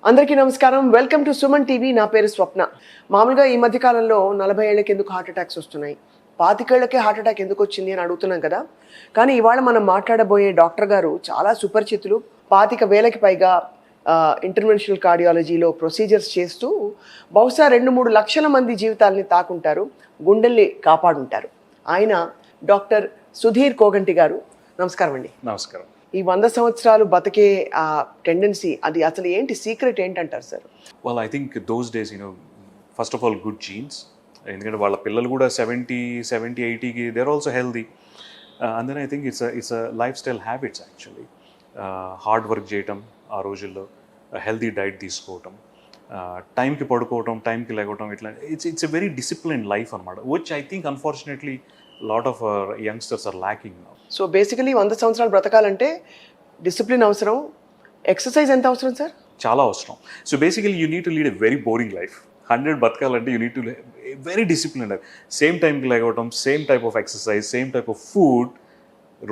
అందరికీ నమస్కారం. Welcome to Suman TV. నా పేరు స్వప్న. మామూలుగా ఈ మధ్య కాలంలో 40 ఏళ్ళకి ఎందుకు హార్ట్ అటాక్స్ వస్తున్నాయి, 25 ఏళ్ళకే హార్ట్ అటాక్ ఎందుకు వచ్చింది అని అడుగుతున్నాం కదా. కానీ ఇవాళ మనం మాట్లాడబోయే డాక్టర్ గారు చాలా సుపరిచితులు. 25,000కి పైగా ఇంటర్వెన్షనల్ కార్డియాలజీలో ప్రొసీజర్స్ చేస్తూ బహుశా 2-3 లక్షల మంది జీవితాలని తాకుంటారు, గుండెల్ని కాపాడుంటారు. ఆయన డాక్టర్ సుధీర్ కోగంటి గారు. నమస్కారం అండి. నమస్కారం. ఈ 100 సంవత్సరాలు బతికే ఆ టెండెన్సీ, అది అసలు ఏంటి, సీక్రెట్ ఏంటంటారు sir? I think those days first of all good genes. ఎందుకంటే వాళ్ళ పిల్లలు కూడా 70, 80కి there also healthy. And then I think it's lifestyle habits actually. Hard work చేయటం, ఆ రోజుల్లో హెల్దీ డైట్ తీసుకోవటం, టైంకి పడుకోవటం, టైంకి లేకపోవటం, ఇట్లా it's a very discipline life అనమాట, which I think unfortunately lot of youngsters are lacking now. So basically 100 సంవత్సరాలు బ్రతకాలంటే డిసిప్లిన్ అవసరం, ఎక్సర్సైజ్ ఎంత అవసరం సార్? చాలా అవసరం. So basically you need to lead a very boring life. 100 బతకాలంటే you need to very discipline life. Same టైంకి లేకపోవటం, same type of exercise, same type of food,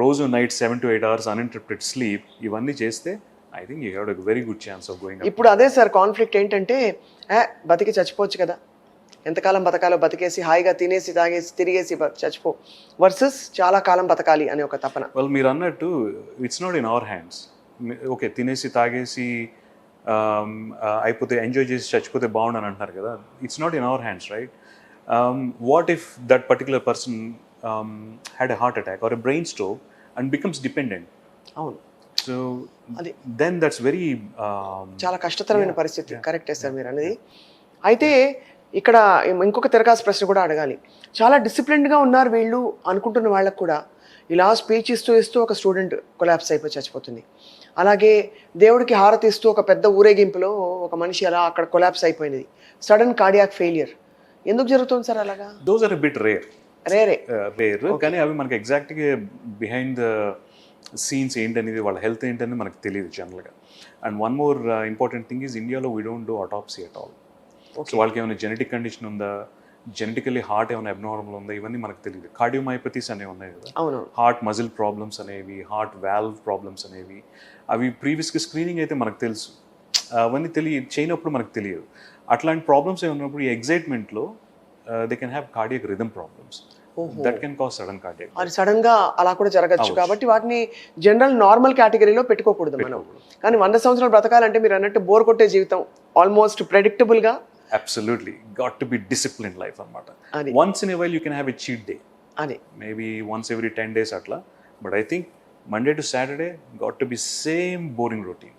రోజు night 7 to 8 hours uninterrupted sleep, ఇవన్నీ చేస్తే I think you have a very good chance of going. ఇప్పుడు అదే sir conflict ఏంటంటే, బతికి చచ్చిపోవచ్చు కదా, ఎంతకాలం బతకాలో బతికేసి హాయిగా తినేసి తాగేసి తిరిగేసి చచ్చిపో, వర్సెస్ చాలా కాలం బతకాలి అనే ఒక తపన. మీరు అన్నట్టు it's not in our hands. Okay, తినేసి తాగేసి అయిపోతే ఎంజాయ్ చేసి చచ్చిపోతే బాగుండని అంటున్నారు కదా. It's not in our hands, right? What if that particular person had a heart attack or a brain stroke and becomes dependent? అవును. సో దెన్ దట్స్ వెరీ చాలా కష్టతరమైన పరిస్థితి. కరెక్టే సార్ మీరు అనేది. అయితే ఇక్కడ ఇంకొక తిరగాల్సిన ప్రశ్న కూడా అడగాలి. చాలా డిసిప్లిన్డ్గా ఉన్నారు వీళ్ళు అనుకుంటున్న వాళ్ళకు కూడా ఇలా స్పీచ్ ఇస్తూ ఒక స్టూడెంట్ కొలాప్స్ అయిపోయి చచ్చిపోతుంది. అలాగే దేవుడికి హారతి ఇస్తూ ఒక పెద్ద ఊరేగింపులో ఒక మనిషి అలా అక్కడ కొలాప్స్ అయిపోయింది. సడన్ కార్డియాక్ ఫెయిలియర్ ఎందుకు జరుగుతుంది సార్ అలాగా? Those are a bit rare. Rare కానీ అవి మనకి ఎగ్జాక్ట్గా బిహైండ్ ద సీన్స్ ఏంటనేది, వాళ్ళ హెల్త్ ఏంటనేది మనకు తెలియదు జనరల్గా. And one more important thing is, ఇండియాలో we don't do autopsy at all. So వాళ్ళకి ఏమైనా జెనెటిక్ కండిషన్ ఉందా, జెనెటికల్లీ హార్ట్ ఏమైనా అబ్నార్మల్ ఉందా, ఇవన్నీ మనకు తెలియదు. కార్డియోమైపతీస్ అనేవి ఉన్నాయి కదా, హార్ట్ మజిల్ ప్రాబ్లమ్స్ అనేవి, హార్ట్ వాల్వ్ ప్రాబ్లమ్స్ అనేవి, అవి ప్రీవియస్గా స్క్రీనింగ్ అయితే మనకు తెలుసు. అవన్నీ చేయనప్పుడు మనకు తెలియదు. అట్లాంటి ప్రాబ్లమ్స్ ఏమి ఉన్నప్పుడు ఈ ఎగ్జైట్మెంట్లో they can have cardiac rhythm problems. That can cause sudden cardiac. అది సడన్ గా అలా కూడా జరగచ్చు. కాబట్టి వాటిని జనరల్ నార్మల్ కేటగిరీలో పెట్టుకోకూడదు మనం. కానీ 100 సంవత్సరాలు బ్రతకాలంటే మీరు అన్నట్టు బోర్ కొట్టే జీవితం, ఆల్మోస్ట్ ప్రెడిక్టబుల్ గా. Absolutely, got to be disciplined life anamata. Once in a while you can have a cheat day, maybe once every 10 days atla, but I think Monday to Saturday got to be same boring routine.